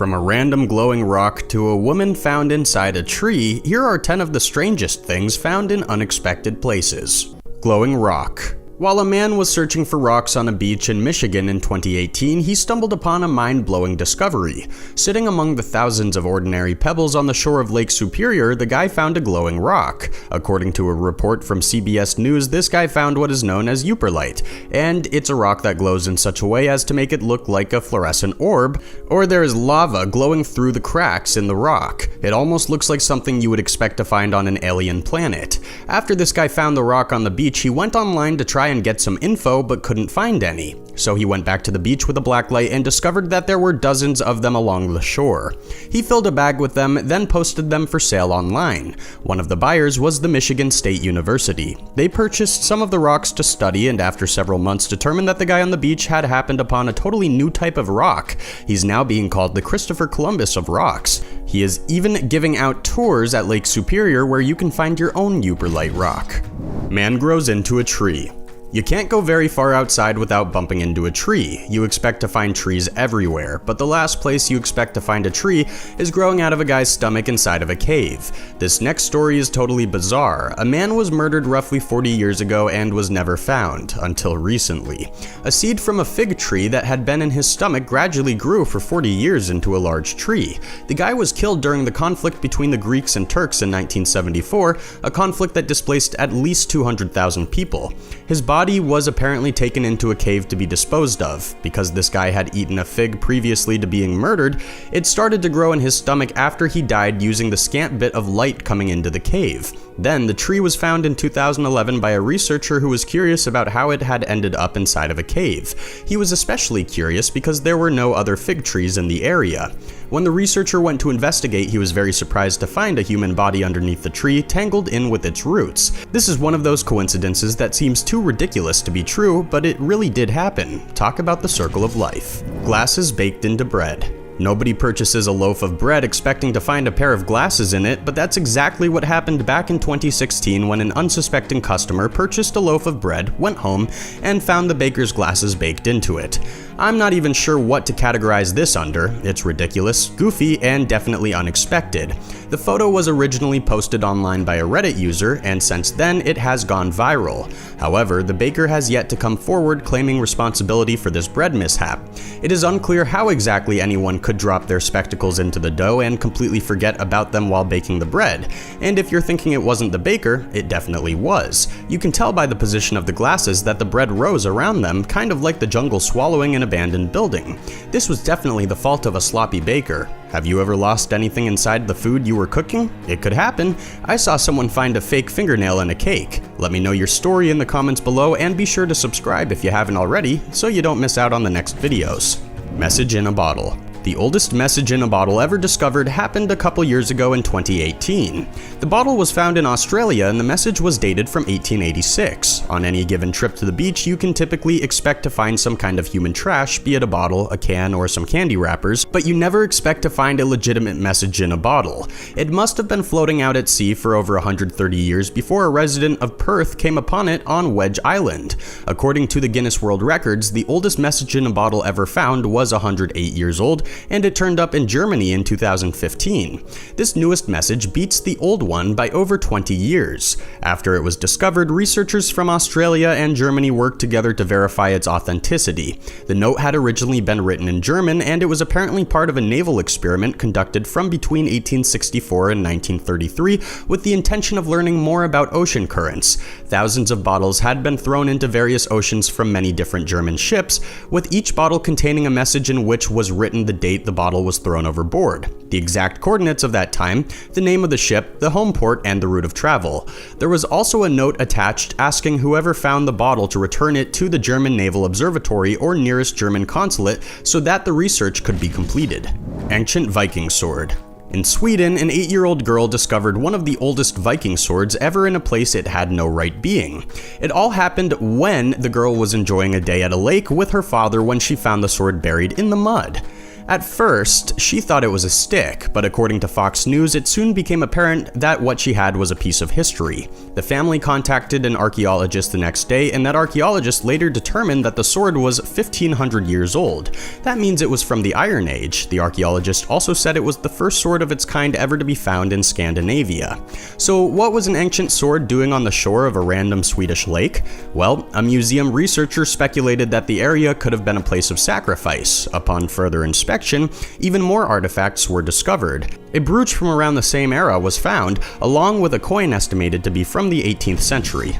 From a random glowing rock to a woman found inside a tree, here are 10 of the strangest things found in unexpected places. Glowing rock. While a man was searching for rocks on a beach in Michigan in 2018, he stumbled upon a mind-blowing discovery. Sitting among the thousands of ordinary pebbles on the shore of Lake Superior, the guy found a glowing rock. According to a report from CBS News, this guy found what is known as euperlite, and it's a rock that glows in such a way as to make it look like a fluorescent orb, or there is lava glowing through the cracks in the rock. It almost looks like something you would expect to find on an alien planet. After this guy found the rock on the beach, he went online to try and get some info but couldn't find any. So he went back to the beach with a blacklight and discovered that there were dozens of them along the shore. He filled a bag with them, then posted them for sale online. One of the buyers was the Michigan State University. They purchased some of the rocks to study, and after several months determined that the guy on the beach had happened upon a totally new type of rock. He's now being called the Christopher Columbus of rocks. He is even giving out tours at Lake Superior where you can find your own euperlite rock. Man grows into a tree. You can't go very far outside without bumping into a tree. You expect to find trees everywhere, but the last place you expect to find a tree is growing out of a guy's stomach inside of a cave. This next story is totally bizarre. A man was murdered roughly 40 years ago and was never found, until recently. A seed from a fig tree that had been in his stomach gradually grew for 40 years into a large tree. The guy was killed during the conflict between the Greeks and Turks in 1974, a conflict that displaced at least 200,000 people. His body was apparently taken into a cave to be disposed of. Because this guy had eaten a fig previously to being murdered, it started to grow in his stomach after he died using the scant bit of light coming into the cave. Then the tree was found in 2011 by a researcher who was curious about how it had ended up inside of a cave. He was especially curious because there were no other fig trees in the area. When the researcher went to investigate, he was very surprised to find a human body underneath the tree, tangled in with its roots. This is one of those coincidences that seems too ridiculous to be true, but it really did happen. Talk about the circle of life. Glasses baked into bread. Nobody purchases a loaf of bread expecting to find a pair of glasses in it, but that's exactly what happened back in 2016 when an unsuspecting customer purchased a loaf of bread, went home, and found the baker's glasses baked into it. I'm not even sure what to categorize this under. It's ridiculous, goofy, and definitely unexpected. The photo was originally posted online by a Reddit user, and since then it has gone viral. However, the baker has yet to come forward claiming responsibility for this bread mishap. It is unclear how exactly anyone could drop their spectacles into the dough and completely forget about them while baking the bread. And if you're thinking it wasn't the baker, it definitely was. You can tell by the position of the glasses that the bread rose around them, kind of like the jungle swallowing an abandoned building. This was definitely the fault of a sloppy baker. Have you ever lost anything inside the food you were cooking? It could happen. I saw someone find a fake fingernail in a cake. Let me know your story in the comments below, and be sure to subscribe if you haven't already, so you don't miss out on the next videos. Message in a bottle. The oldest message in a bottle ever discovered happened a couple years ago in 2018. The bottle was found in Australia and the message was dated from 1886. On any given trip to the beach, you can typically expect to find some kind of human trash, be it a bottle, a can, or some candy wrappers, but you never expect to find a legitimate message in a bottle. It must have been floating out at sea for over 130 years before a resident of Perth came upon it on Wedge Island. According to the Guinness World Records, the oldest message in a bottle ever found was 108 years old, and it turned up in Germany in 2015. This newest message beats the old one by over 20 years. After it was discovered, researchers from Australia and Germany worked together to verify its authenticity. The note had originally been written in German, and it was apparently part of a naval experiment conducted from between 1864 and 1933 with the intention of learning more about ocean currents. Thousands of bottles had been thrown into various oceans from many different German ships, with each bottle containing a message in which was written the date the bottle was thrown overboard, the exact coordinates of that time, the name of the ship, the home port, and the route of travel. There was also a note attached asking whoever found the bottle to return it to the German Naval Observatory or nearest German consulate so that the research could be completed. Ancient Viking sword. In Sweden, an 8-year-old girl discovered one of the oldest Viking swords ever in a place it had no right being. It all happened when the girl was enjoying a day at a lake with her father when she found the sword buried in the mud. At first, she thought it was a stick, but according to Fox News, it soon became apparent that what she had was a piece of history. The family contacted an archaeologist the next day, and that archaeologist later determined that the sword was 1,500 years old. That means it was from the Iron Age. The archaeologist also said it was the first sword of its kind ever to be found in Scandinavia. So what was an ancient sword doing on the shore of a random Swedish lake? Well, a museum researcher speculated that the area could have been a place of sacrifice. Upon further inspection, even more artifacts were discovered. A brooch from around the same era was found, along with a coin estimated to be from the 18th century.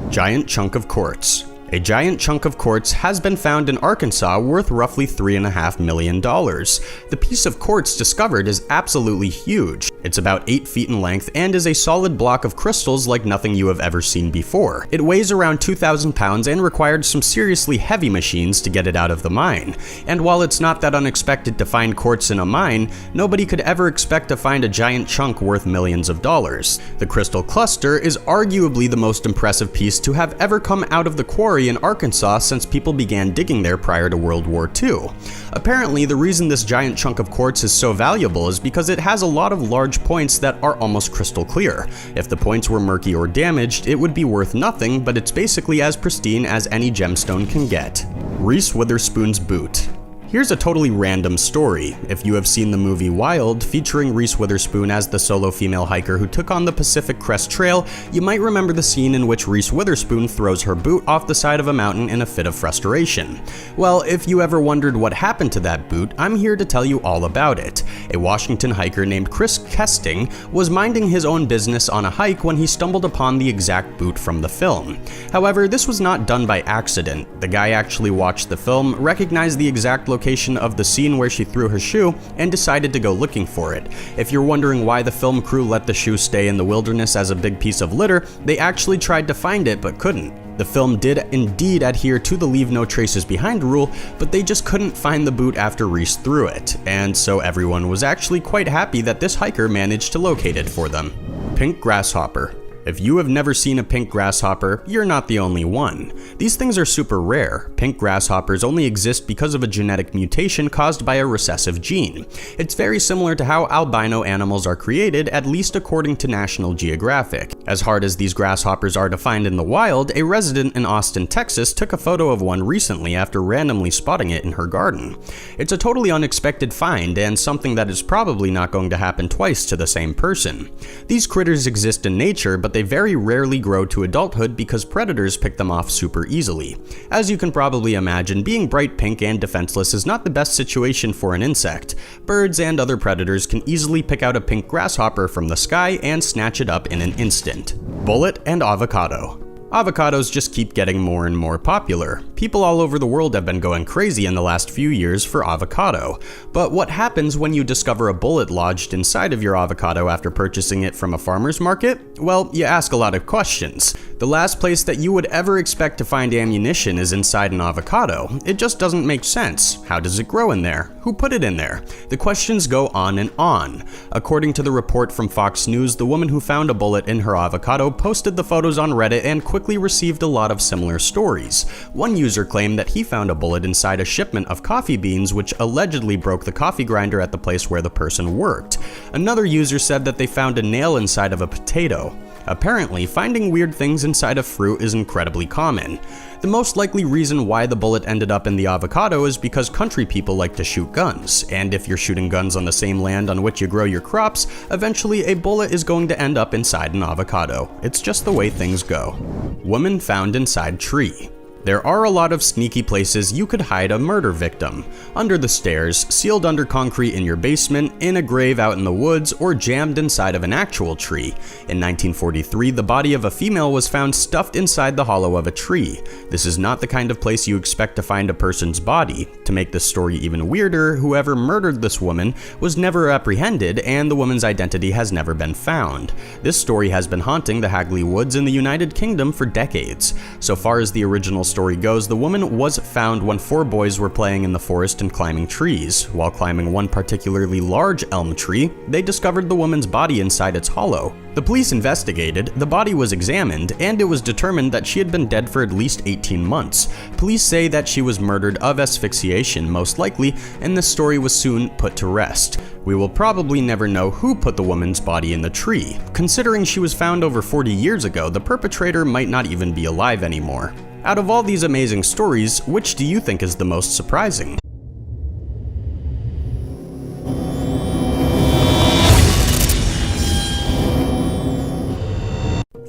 Giant chunk of quartz. A giant chunk of quartz has been found in Arkansas worth roughly $3.5 million. The piece of quartz discovered is absolutely huge. It's about 8 feet in length and is a solid block of crystals like nothing you have ever seen before. It weighs around 2,000 pounds and required some seriously heavy machines to get it out of the mine. And while it's not that unexpected to find quartz in a mine, nobody could ever expect to find a giant chunk worth millions of dollars. The crystal cluster is arguably the most impressive piece to have ever come out of the quarry in Arkansas since people began digging there prior to World War II. Apparently, the reason this giant chunk of quartz is so valuable is because it has a lot of large points that are almost crystal clear. If the points were murky or damaged, it would be worth nothing, but it's basically as pristine as any gemstone can get. Reese Witherspoon's boot. Here's a totally random story. If you have seen the movie Wild, featuring Reese Witherspoon as the solo female hiker who took on the Pacific Crest Trail, you might remember the scene in which Reese Witherspoon throws her boot off the side of a mountain in a fit of frustration. Well, if you ever wondered what happened to that boot, I'm here to tell you all about it. A Washington hiker named Chris Kesting was minding his own business on a hike when he stumbled upon the exact boot from the film. However, this was not done by accident. The guy actually watched the film, recognized the exact location of the scene where she threw her shoe, and decided to go looking for it. If you're wondering why the film crew let the shoe stay in the wilderness as a big piece of litter, they actually tried to find it but couldn't. The film did indeed adhere to the leave no traces behind rule, but they just couldn't find the boot after Reese threw it, and so everyone was actually quite happy that this hiker managed to locate it for them. Pink grasshopper. If you have never seen a pink grasshopper, you're not the only one. These things are super rare. Pink grasshoppers only exist because of a genetic mutation caused by a recessive gene. It's very similar to how albino animals are created, at least according to National Geographic. As hard as these grasshoppers are to find in the wild, a resident in Austin, Texas took a photo of one recently after randomly spotting it in her garden. It's a totally unexpected find and something that is probably not going to happen twice to the same person. These critters exist in nature, but they very rarely grow to adulthood because predators pick them off super easily. As you can probably imagine, being bright pink and defenseless is not the best situation for an insect. Birds and other predators can easily pick out a pink grasshopper from the sky and snatch it up in an instant. Bullet and avocado. Avocados just keep getting more and more popular. People all over the world have been going crazy in the last few years for avocado. But what happens when you discover a bullet lodged inside of your avocado after purchasing it from a farmer's market? Well, you ask a lot of questions. The last place that you would ever expect to find ammunition is inside an avocado. It just doesn't make sense. How does it grow in there? Who put it in there? The questions go on and on. According to the report from Fox News, the woman who found a bullet in her avocado posted the photos on Reddit and quickly received a lot of similar stories. One user claimed that he found a bullet inside a shipment of coffee beans, which allegedly broke the coffee grinder at the place where the person worked. Another user said that they found a nail inside of a potato. Apparently, finding weird things inside of fruit is incredibly common. The most likely reason why the bullet ended up in the avocado is because country people like to shoot guns, and if you're shooting guns on the same land on which you grow your crops, eventually a bullet is going to end up inside an avocado. It's just the way things go. Woman found inside tree. There are a lot of sneaky places you could hide a murder victim. Under the stairs, sealed under concrete in your basement, in a grave out in the woods, or jammed inside of an actual tree. In 1943, the body of a female was found stuffed inside the hollow of a tree. This is not the kind of place you expect to find a person's body. To make this story even weirder, whoever murdered this woman was never apprehended, and the woman's identity has never been found. This story has been haunting the Hagley Woods in the United Kingdom for decades. So far as the original story goes, the woman was found when 4 boys were playing in the forest and climbing trees. While climbing one particularly large elm tree, they discovered the woman's body inside its hollow. The police investigated, the body was examined, and it was determined that she had been dead for at least 18 months. Police say that she was murdered of asphyxiation, most likely, and this story was soon put to rest. We will probably never know who put the woman's body in the tree. Considering she was found over 40 years ago, the perpetrator might not even be alive anymore. Out of all these amazing stories, which do you think is the most surprising?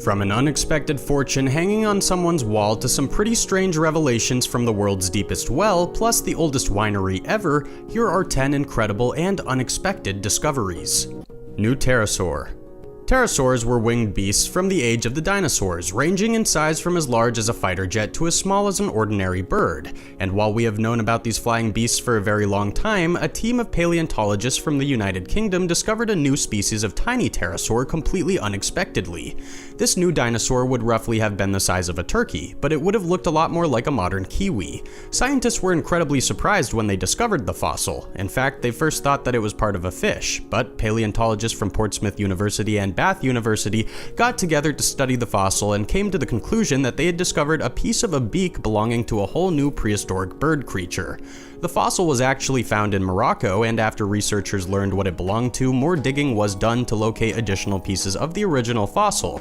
From an unexpected fortune hanging on someone's wall to some pretty strange revelations from the world's deepest well, plus the oldest winery ever, here are 10 incredible and unexpected discoveries. Newpterosaur. Pterosaurs were winged beasts from the age of the dinosaurs, ranging in size from as large as a fighter jet to as small as an ordinary bird. And while we have known about these flying beasts for a very long time, a team of paleontologists from the United Kingdom discovered a new species of tiny pterosaur completely unexpectedly. This new dinosaur would roughly have been the size of a turkey, but it would have looked a lot more like a modern kiwi. Scientists were incredibly surprised when they discovered the fossil. In fact, they first thought that it was part of a fish, but paleontologists from Portsmouth University and Bath University got together to study the fossil and came to the conclusion that they had discovered a piece of a beak belonging to a whole new prehistoric bird creature. The fossil was actually found in Morocco, and after researchers learned what it belonged to, more digging was done to locate additional pieces of the original fossil.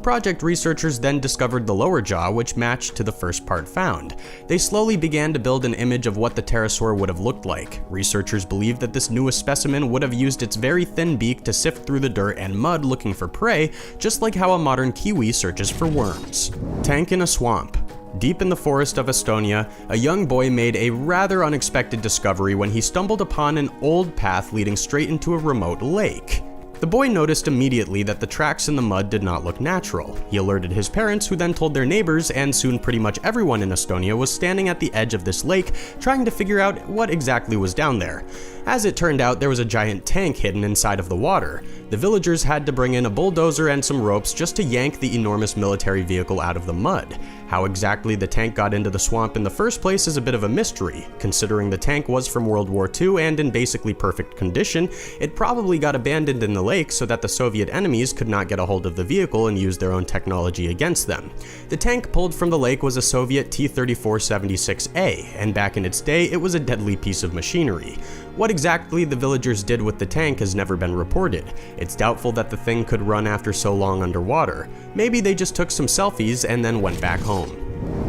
Project researchers then discovered the lower jaw, which matched to the first part found. They slowly began to build an image of what the pterosaur would have looked like. Researchers believed that this newest specimen would have used its very thin beak to sift through the dirt and mud looking for prey, just like how a modern kiwi searches for worms. Tank in a swamp. Deep in the forest of Estonia, a young boy made a rather unexpected discovery when he stumbled upon an old path leading straight into a remote lake. The boy noticed immediately that the tracks in the mud did not look natural. He alerted his parents, who then told their neighbors, and soon pretty much everyone in Estonia was standing at the edge of this lake trying to figure out what exactly was down there. As it turned out, there was a giant tank hidden inside of the water. The villagers had to bring in a bulldozer and some ropes just to yank the enormous military vehicle out of the mud. How exactly the tank got into the swamp in the first place is a bit of a mystery. Considering the tank was from World War II and in basically perfect condition, it probably got abandoned in the lake so that the Soviet enemies could not get a hold of the vehicle and use their own technology against them. The tank pulled from the lake was a Soviet T-34-76A, and back in its day, it was a deadly piece of machinery. What exactly the villagers did with the tank has never been reported. It's doubtful that the thing could run after so long underwater. Maybe they just took some selfies and then went back home.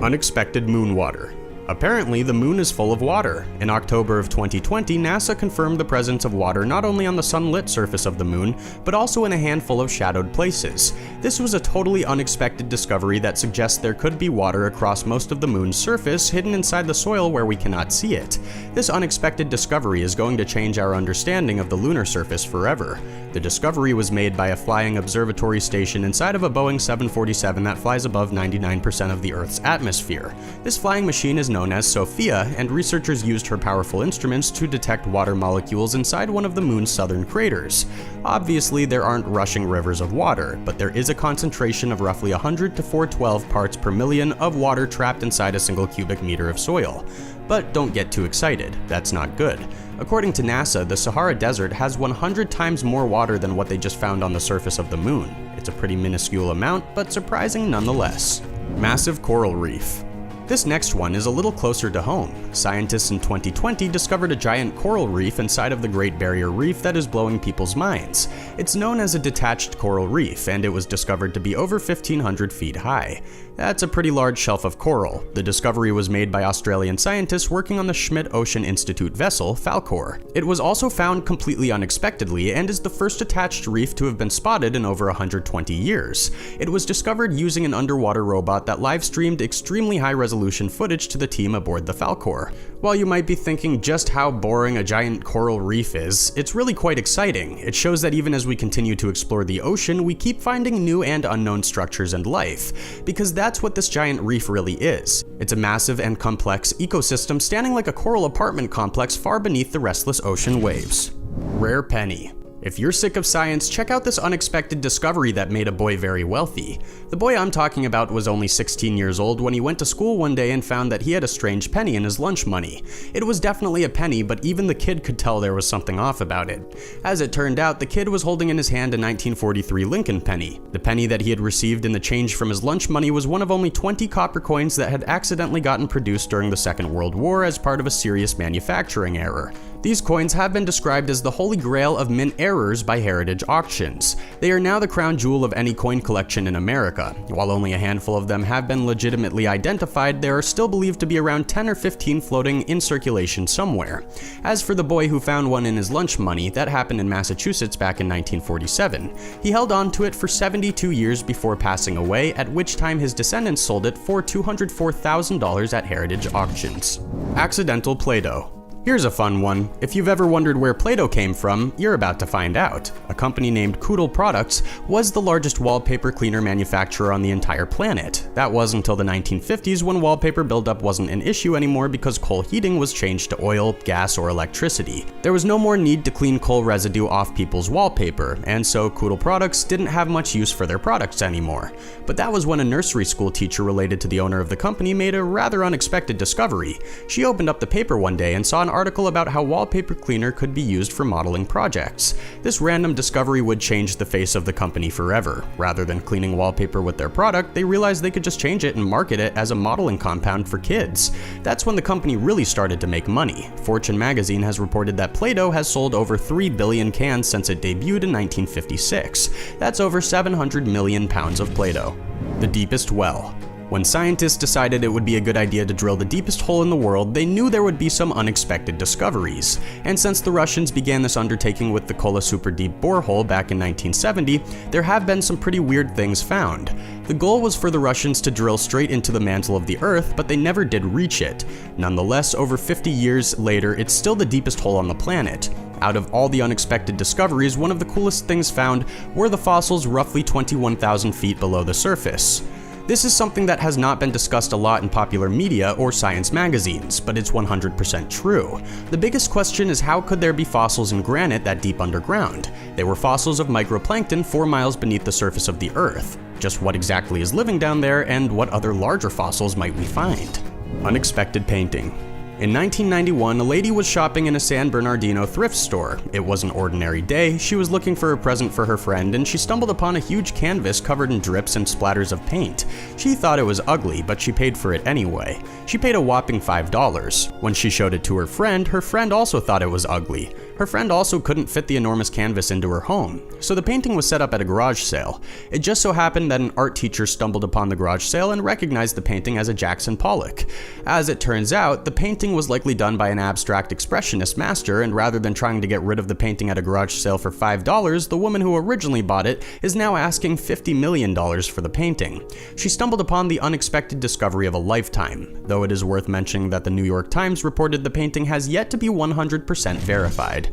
Unexpected moon water. Apparently, the moon is full of water. In October of 2020, NASA confirmed the presence of water not only on the sunlit surface of the moon, but also in a handful of shadowed places. This was a totally unexpected discovery that suggests there could be water across most of the moon's surface, hidden inside the soil where we cannot see it. This unexpected discovery is going to change our understanding of the lunar surface forever. The discovery was made by a flying observatory station inside of a Boeing 747 that flies above 99% of the Earth's atmosphere. This flying machine is known as Sophia, and researchers used her powerful instruments to detect water molecules inside one of the moon's southern craters. Obviously, there aren't rushing rivers of water, but there is a concentration of roughly 100 to 412 parts per million of water trapped inside a single cubic meter of soil. But don't get too excited, that's not good. According to NASA, the Sahara Desert has 100 times more water than what they just found on the surface of the moon. It's a pretty minuscule amount, but surprising nonetheless. Massive coral reef. This next one is a little closer to home. Scientists in 2020 discovered a giant coral reef inside of the Great Barrier Reef that is blowing people's minds. It's known as a detached coral reef, and it was discovered to be over 1,500 feet high. That's a pretty large shelf of coral. The discovery was made by Australian scientists working on the Schmidt Ocean Institute vessel, Falkor. It was also found completely unexpectedly and is the first attached reef to have been spotted in over 120 years. It was discovered using an underwater robot that live-streamed extremely high-resolution footage to the team aboard the Falkor. While you might be thinking just how boring a giant coral reef is, it's really quite exciting. It shows that even as we continue to explore the ocean, we keep finding new and unknown structures and life, because that's what this giant reef really is. It's a massive and complex ecosystem standing like a coral apartment complex far beneath the restless ocean waves. Rare penny. If you're sick of science, check out this unexpected discovery that made a boy very wealthy. The boy I'm talking about was only 16 years old when he went to school one day and found that he had a strange penny in his lunch money. It was definitely a penny, but even the kid could tell there was something off about it. As it turned out, the kid was holding in his hand a 1943 Lincoln penny. The penny that he had received in the change from his lunch money was one of only 20 copper coins that had accidentally gotten produced during the Second World War as part of a serious manufacturing error. These coins have been described as the holy grail of mint errors by Heritage Auctions. They are now the crown jewel of any coin collection in America. While only a handful of them have been legitimately identified, there are still believed to be around 10 or 15 floating in circulation somewhere. As for the boy who found one in his lunch money, that happened in Massachusetts back in 1947. He held on to it for 72 years before passing away, at which time his descendants sold it for $204,000 at Heritage Auctions. Accidental Plato. Here's a fun one. If you've ever wondered where Plato came from, you're about to find out. A company named Koodle Products was the largest wallpaper cleaner manufacturer on the entire planet. That was until the 1950s, when wallpaper buildup wasn't an issue anymore because coal heating was changed to oil, gas, or electricity. There was no more need to clean coal residue off people's wallpaper, and so Koodle Products didn't have much use for their products anymore. But that was when a nursery school teacher related to the owner of the company made a rather unexpected discovery. She opened up the paper one day and saw an article about how wallpaper cleaner could be used for modeling projects. This random discovery would change the face of the company forever. Rather than cleaning wallpaper with their product, they realized they could just change it and market it as a modeling compound for kids. That's when the company really started to make money. Fortune magazine has reported that Plato has sold over 3 billion cans since it debuted in 1956. That's over 700 million pounds of Plato. The deepest well. When scientists decided it would be a good idea to drill the deepest hole in the world, they knew there would be some unexpected discoveries. And since the Russians began this undertaking with the Kola Super Deep borehole back in 1970, there have been some pretty weird things found. The goal was for the Russians to drill straight into the mantle of the Earth, but they never did reach it. Nonetheless, over 50 years later, it's still the deepest hole on the planet. Out of all the unexpected discoveries, one of the coolest things found were the fossils roughly 21,000 feet below the surface. This is something that has not been discussed a lot in popular media or science magazines, but it's 100% true. The biggest question is, how could there be fossils in granite that deep underground? They were fossils of microplankton 4 miles beneath the surface of the Earth. Just what exactly is living down there, and what other larger fossils might we find? Unexpected painting. In 1991, a lady was shopping in a San Bernardino thrift store. It was an ordinary day. She was looking for a present for her friend, and she stumbled upon a huge canvas covered in drips and splatters of paint. She thought it was ugly, but she paid for it anyway. She paid a whopping $5. When she showed it to her friend also thought it was ugly. Her friend also couldn't fit the enormous canvas into her home, so the painting was set up at a garage sale. It just so happened that an art teacher stumbled upon the garage sale and recognized the painting as a Jackson Pollock. As it turns out, the painting was likely done by an abstract expressionist master, and rather than trying to get rid of the painting at a garage sale for $5, the woman who originally bought it is now asking $50 million for the painting. She stumbled upon the unexpected discovery of a lifetime, though it is worth mentioning that the New York Times reported the painting has yet to be 100% verified.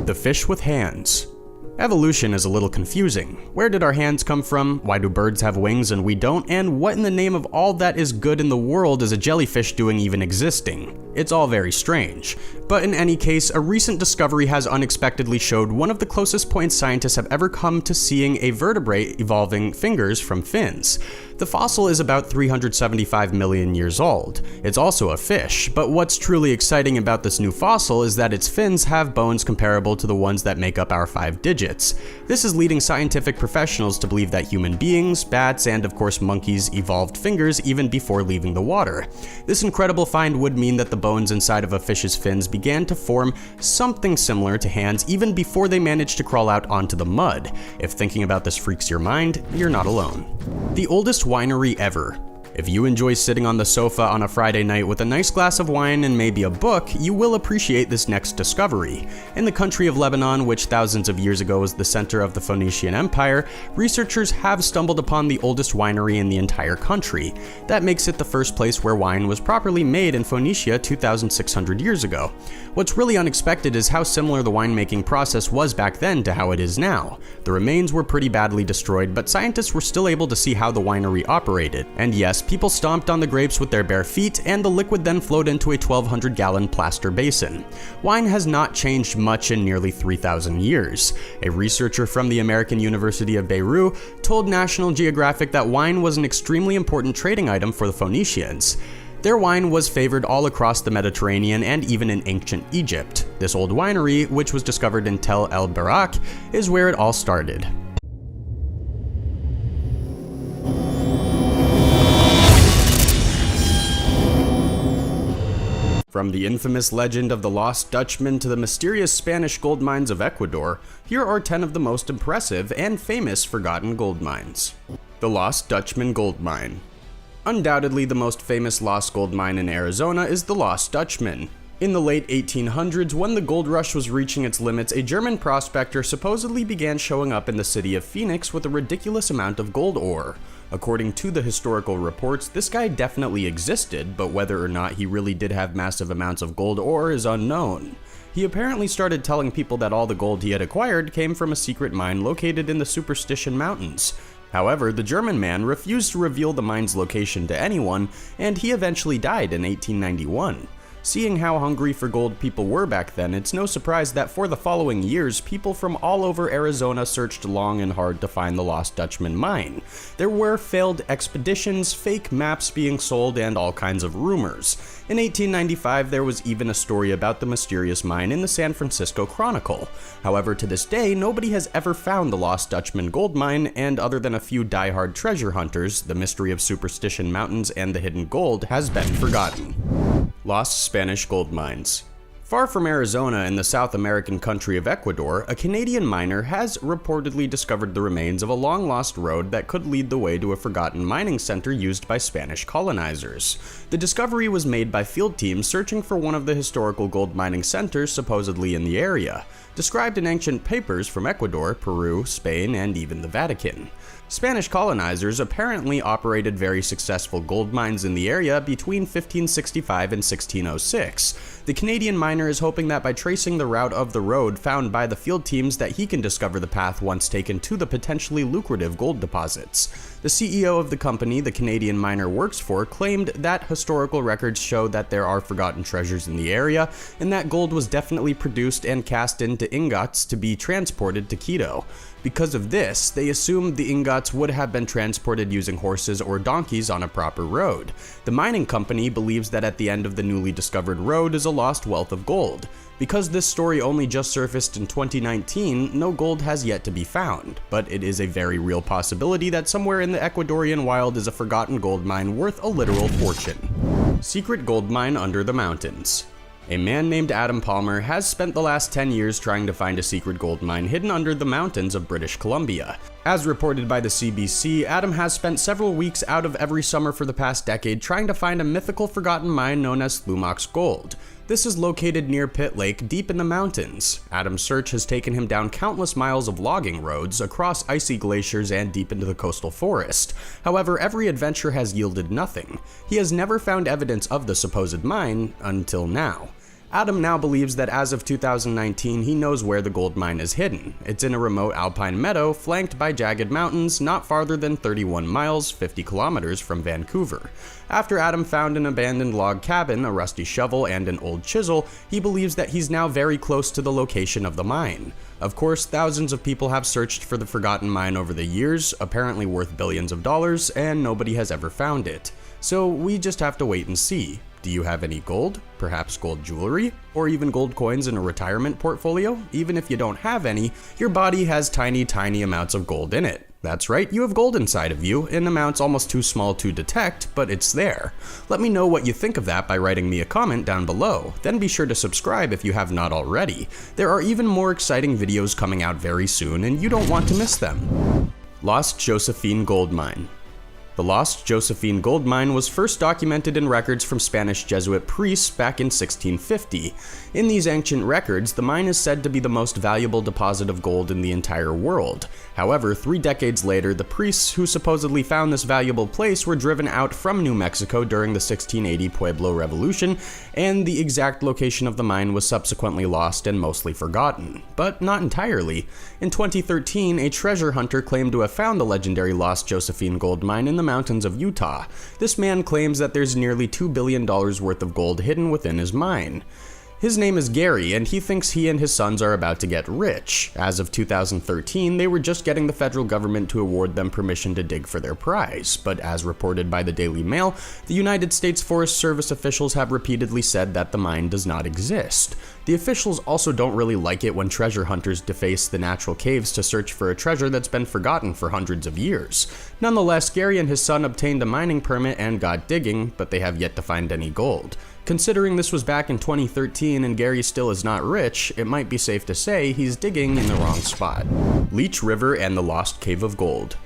The fish with hands. Evolution is a little confusing. Where did our hands come from? Why do birds have wings and we don't? And what in the name of all that is good in the world is a jellyfish doing even existing? It's all very strange. But in any case, a recent discovery has unexpectedly showed one of the closest points scientists have ever come to seeing a vertebrate evolving fingers from fins. The fossil is about 375 million years old. It's also a fish, but what's truly exciting about this new fossil is that its fins have bones comparable to the ones that make up our 5 digits. This is leading scientific professionals to believe that human beings, bats, and of course monkeys evolved fingers even before leaving the water. This incredible find would mean that the bones inside of a fish's fins began to form something similar to hands even before they managed to crawl out onto the mud. If thinking about this freaks your mind, you're not alone. The oldest winery ever. If you enjoy sitting on the sofa on a Friday night with a nice glass of wine and maybe a book, you will appreciate this next discovery. In the country of Lebanon, which thousands of years ago was the center of the Phoenician Empire, researchers have stumbled upon the oldest winery in the entire country. That makes it the first place where wine was properly made in Phoenicia 2,600 years ago. What's really unexpected is how similar the winemaking process was back then to how it is now. The remains were pretty badly destroyed, but scientists were still able to see how the winery operated. And yes, process, people stomped on the grapes with their bare feet, and the liquid then flowed into a 1,200-gallon plaster basin. Wine has not changed much in nearly 3,000 years. A researcher from the American University of Beirut told National Geographic that wine was an extremely important trading item for the Phoenicians. Their wine was favored all across the Mediterranean and even in ancient Egypt. This old winery, which was discovered in Tel El Barak, is where it all started. From the infamous legend of the Lost Dutchman to the mysterious Spanish gold mines of Ecuador, here are 10 of the most impressive and famous forgotten gold mines. The Lost Dutchman Gold Mine. Undoubtedly the most famous lost gold mine in Arizona is the Lost Dutchman. In the late 1800s, when the gold rush was reaching its limits, a German prospector supposedly began showing up in the city of Phoenix with a ridiculous amount of gold ore. According to the historical reports, this guy definitely existed, but whether or not he really did have massive amounts of gold ore is unknown. He apparently started telling people that all the gold he had acquired came from a secret mine located in the Superstition Mountains. However, the German man refused to reveal the mine's location to anyone, and he eventually died in 1891. Seeing how hungry for gold people were back then, it's no surprise that for the following years, people from all over Arizona searched long and hard to find the Lost Dutchman mine. There were failed expeditions, fake maps being sold, and all kinds of rumors. In 1895, there was even a story about the mysterious mine in the San Francisco Chronicle. However, to this day, nobody has ever found the Lost Dutchman gold mine, and other than a few die-hard treasure hunters, the mystery of Superstition Mountains and the hidden gold has been forgotten. Lost Spanish gold mines. Far from Arizona in the South American country of Ecuador, a Canadian miner has reportedly discovered the remains of a long-lost road that could lead the way to a forgotten mining center used by Spanish colonizers. The discovery was made by field teams searching for one of the historical gold mining centers supposedly in the area, described in ancient papers from Ecuador, Peru, Spain, and even the Vatican. Spanish colonizers apparently operated very successful gold mines in the area between 1565 and 1606. The Canadian miner is hoping that by tracing the route of the road found by the field teams that he can discover the path once taken to the potentially lucrative gold deposits. The CEO of the company the Canadian miner works for claimed that historical records show that there are forgotten treasures in the area, and that gold was definitely produced and cast into ingots to be transported to Quito. Because of this, they assumed the ingots would have been transported using horses or donkeys on a proper road. The mining company believes that at the end of the newly discovered road is a lost wealth of gold. Because this story only just surfaced in 2019, no gold has yet to be found, but it is a very real possibility that somewhere in the Ecuadorian wild is a forgotten gold mine worth a literal fortune. Secret gold mine under the mountains. A man named Adam Palmer has spent the last 10 years trying to find a secret gold mine hidden under the mountains of British Columbia. As reported by the CBC, Adam has spent several weeks out of every summer for the past decade trying to find a mythical forgotten mine known as Slumax Gold. This is located near Pitt Lake, deep in the mountains. Adam's search has taken him down countless miles of logging roads, across icy glaciers, and deep into the coastal forest. However, every adventure has yielded nothing. He has never found evidence of the supposed mine until now. Adam now believes that as of 2019, he knows where the gold mine is hidden. It's in a remote alpine meadow, flanked by jagged mountains, not farther than 31 miles, 50 kilometers from Vancouver. After Adam found an abandoned log cabin, a rusty shovel, and an old chisel, he believes that he's now very close to the location of the mine. Of course, thousands of people have searched for the forgotten mine over the years, apparently worth billions of dollars, and nobody has ever found it. So we just have to wait and see. Do you have any gold? Perhaps gold jewelry? Or even gold coins in a retirement portfolio? Even if you don't have any, your body has tiny amounts of gold in it. That's right, you have gold inside of you, in amounts almost too small to detect, but it's there. Let me know what you think of that by writing me a comment down below. Then be sure to subscribe if you have not already. There are even more exciting videos coming out very soon, and you don't want to miss them. Lost Josephine Gold Mine. The Lost Josephine gold mine was first documented in records from Spanish Jesuit priests back in 1650. In these ancient records, the mine is said to be the most valuable deposit of gold in the entire world. However, 3 decades later, the priests who supposedly found this valuable place were driven out from New Mexico during the 1680 Pueblo Revolution, and the exact location of the mine was subsequently lost and mostly forgotten. But not entirely. In 2013, a treasure hunter claimed to have found the legendary Lost Josephine gold mine in the the mountains of Utah. This man claims that there's nearly $2 billion worth of gold hidden within his mine. His name is Gary, and he thinks he and his sons are about to get rich. As of 2013, they were just getting the federal government to award them permission to dig for their prize, but as reported by the Daily Mail, the United States Forest Service officials have repeatedly said that the mine does not exist. The officials also don't really like it when treasure hunters deface the natural caves to search for a treasure that's been forgotten for hundreds of years. Nonetheless, Gary and his son obtained a mining permit and got digging, but they have yet to find any gold. Considering this was back in 2013 and Gary still is not rich, it might be safe to say he's digging in the wrong spot. Leech River and the Lost Cave of Gold.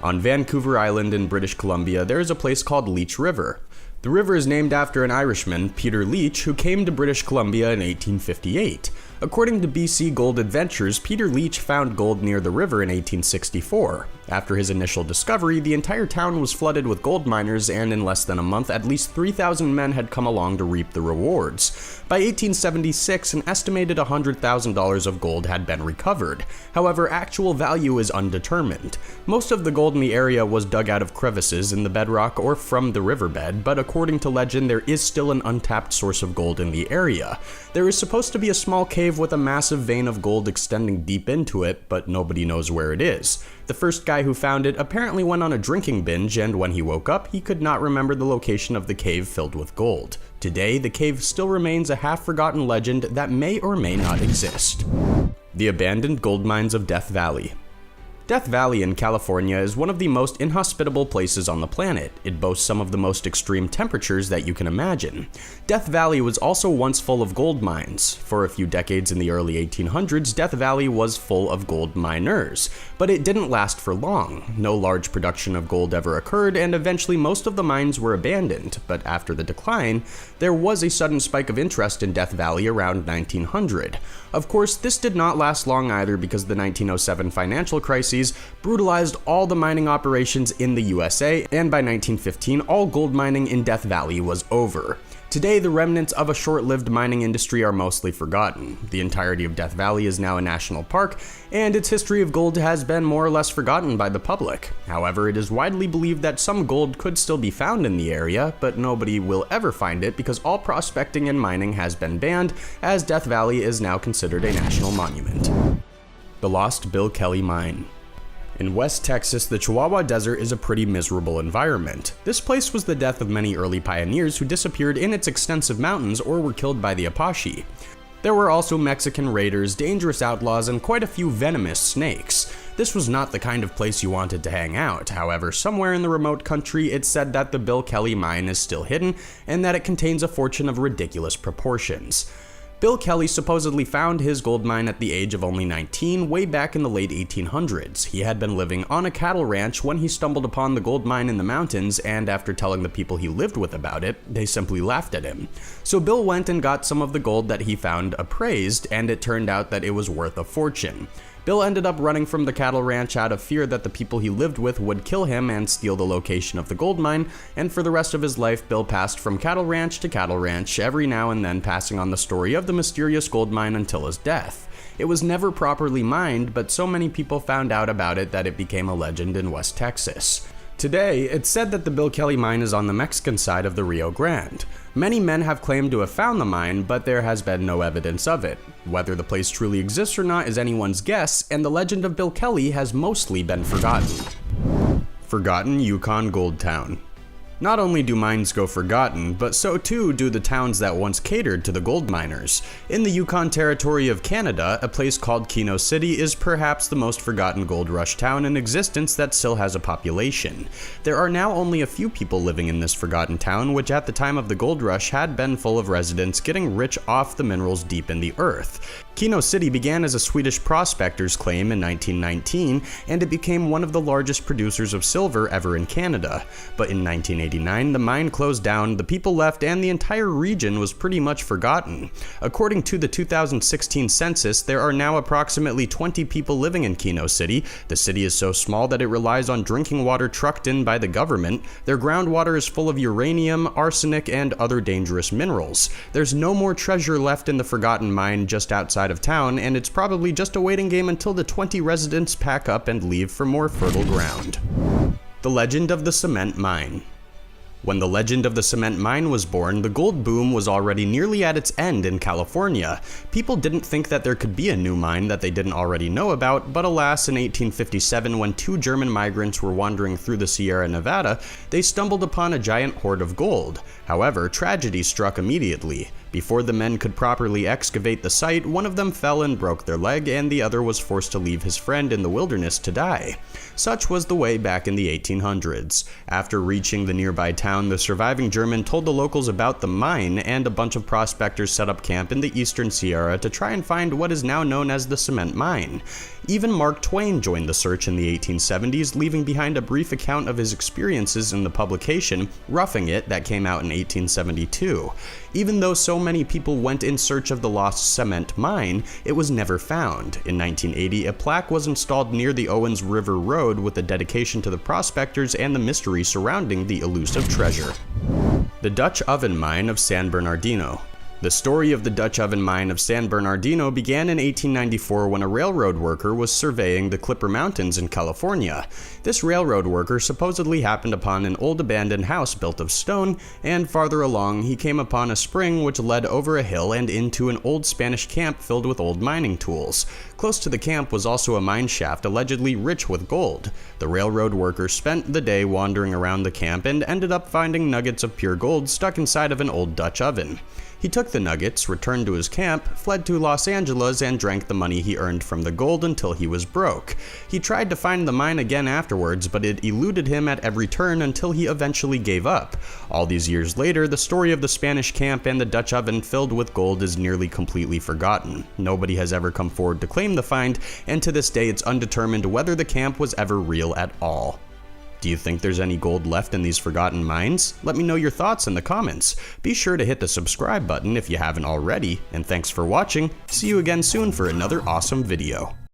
On Vancouver Island in British Columbia, there is a place called Leech River. The river is named after an Irishman, Peter Leech, who came to British Columbia in 1858. According to BC Gold Adventures, Peter Leech found gold near the river in 1864. After his initial discovery, the entire town was flooded with gold miners, and in less than a month, at least 3,000 men had come along to reap the rewards. By 1876, an estimated $100,000 of gold had been recovered. However, actual value is undetermined. Most of the gold in the area was dug out of crevices in the bedrock or from the riverbed, but according to legend, there is still an untapped source of gold in the area. There is supposed to be a small cave with a massive vein of gold extending deep into it, but nobody knows where it is. The first guy who found it apparently went on a drinking binge, and when he woke up, he could not remember the location of the cave filled with gold. Today, the cave still remains a half-forgotten legend that may or may not exist. The abandoned gold mines of Death Valley. Death Valley in California is one of the most inhospitable places on the planet. It boasts some of the most extreme temperatures that you can imagine. Death Valley was also once full of gold mines. For a few decades in the early 1800s, Death Valley was full of gold miners. But it didn't last for long. No large production of gold ever occurred, and eventually most of the mines were abandoned. But after the decline, there was a sudden spike of interest in Death Valley around 1900. Of course, this did not last long either, because the 1907 financial crisis brutalized all the mining operations in the USA, and by 1915, all gold mining in Death Valley was over. Today, the remnants of a short-lived mining industry are mostly forgotten. The entirety of Death Valley is now a national park, and its history of gold has been more or less forgotten by the public. However, it is widely believed that some gold could still be found in the area, but nobody will ever find it because all prospecting and mining has been banned, as Death Valley is now considered a national monument. The Lost Bill Kelly Mine. In West Texas, the Chihuahua Desert is a pretty miserable environment. This place was the death of many early pioneers who disappeared in its extensive mountains or were killed by the Apache. There were also Mexican raiders, dangerous outlaws, and quite a few venomous snakes. This was not the kind of place you wanted to hang out. However, somewhere in the remote country, it's said that the Bill Kelly mine is still hidden and that it contains a fortune of ridiculous proportions. Bill Kelly supposedly found his gold mine at the age of only 19 way back in the late 1800s. He had been living on a cattle ranch when he stumbled upon the gold mine in the mountains, and after telling the people he lived with about it, they simply laughed at him. So Bill went and got some of the gold that he found appraised, and it turned out that it was worth a fortune. Bill ended up running from the cattle ranch out of fear that the people he lived with would kill him and steal the location of the gold mine, and for the rest of his life, Bill passed from cattle ranch to cattle ranch, every now and then passing on the story of the mysterious gold mine until his death. It was never properly mined, but so many people found out about it that it became a legend in West Texas. Today, it's said that the Bill Kelly mine is on the Mexican side of the Rio Grande. Many men have claimed to have found the mine, but there has been no evidence of it. Whether the place truly exists or not is anyone's guess, and the legend of Bill Kelly has mostly been forgotten. Forgotten Yukon Gold Town. Not only do mines go forgotten, but so too do the towns that once catered to the gold miners. In the Yukon Territory of Canada, a place called Keno City is perhaps the most forgotten gold rush town in existence that still has a population. There are now only a few people living in this forgotten town, which at the time of the gold rush had been full of residents getting rich off the minerals deep in the earth. Keno City began as a Swedish prospector's claim in 1919, and it became one of the largest producers of silver ever in Canada. But in 1989, the mine closed down, the people left, and the entire region was pretty much forgotten. According to the 2016 census, there are now approximately 20 people living in Keno City. The city is so small that it relies on drinking water trucked in by the government. Their groundwater is full of uranium, arsenic, and other dangerous minerals. There's no more treasure left in the forgotten mine just outside of town, and it's probably just a waiting game until the 20 residents pack up and leave for more fertile ground. The legend of the cement mine. When the legend of the cement mine was born, the gold boom was already nearly at its end in California. People didn't think that there could be a new mine that they didn't already know about, but alas, in 1857, when two German migrants were wandering through the Sierra Nevada, they stumbled upon a giant hoard of gold. However, tragedy struck immediately. Before the men could properly excavate the site, one of them fell and broke their leg, and the other was forced to leave his friend in the wilderness to die. Such was the way back in the 1800s. After reaching the nearby town, the surviving German told the locals about the mine, and a bunch of prospectors set up camp in the eastern Sierra to try and find what is now known as the cement mine. Even Mark Twain joined the search in the 1870s, leaving behind a brief account of his experiences in the publication Roughing It that came out in 1872. Even though so many people went in search of the lost cement mine, it was never found. In 1980, a plaque was installed near the Owens River Road with a dedication to the prospectors and the mystery surrounding the elusive treasure. The Dutch oven mine of San Bernardino. The story of the Dutch oven mine of San Bernardino began in 1894 when a railroad worker was surveying the Clipper Mountains in California. This railroad worker supposedly happened upon an old abandoned house built of stone, and farther along he came upon a spring which led over a hill and into an old Spanish camp filled with old mining tools. Close to the camp was also a mine shaft allegedly rich with gold. The railroad worker spent the day wandering around the camp and ended up finding nuggets of pure gold stuck inside of an old Dutch oven. He took the nuggets, returned to his camp, fled to Los Angeles, and drank the money he earned from the gold until he was broke. He tried to find the mine again afterwards, but it eluded him at every turn until he eventually gave up. All these years later, the story of the Spanish camp and the Dutch oven filled with gold is nearly completely forgotten. Nobody has ever come forward to claim the find, and to this day it's undetermined whether the camp was ever real at all. Do you think there's any gold left in these forgotten mines? Let me know your thoughts in the comments. Be sure to hit the subscribe button if you haven't already, and thanks for watching. See you again soon for another awesome video.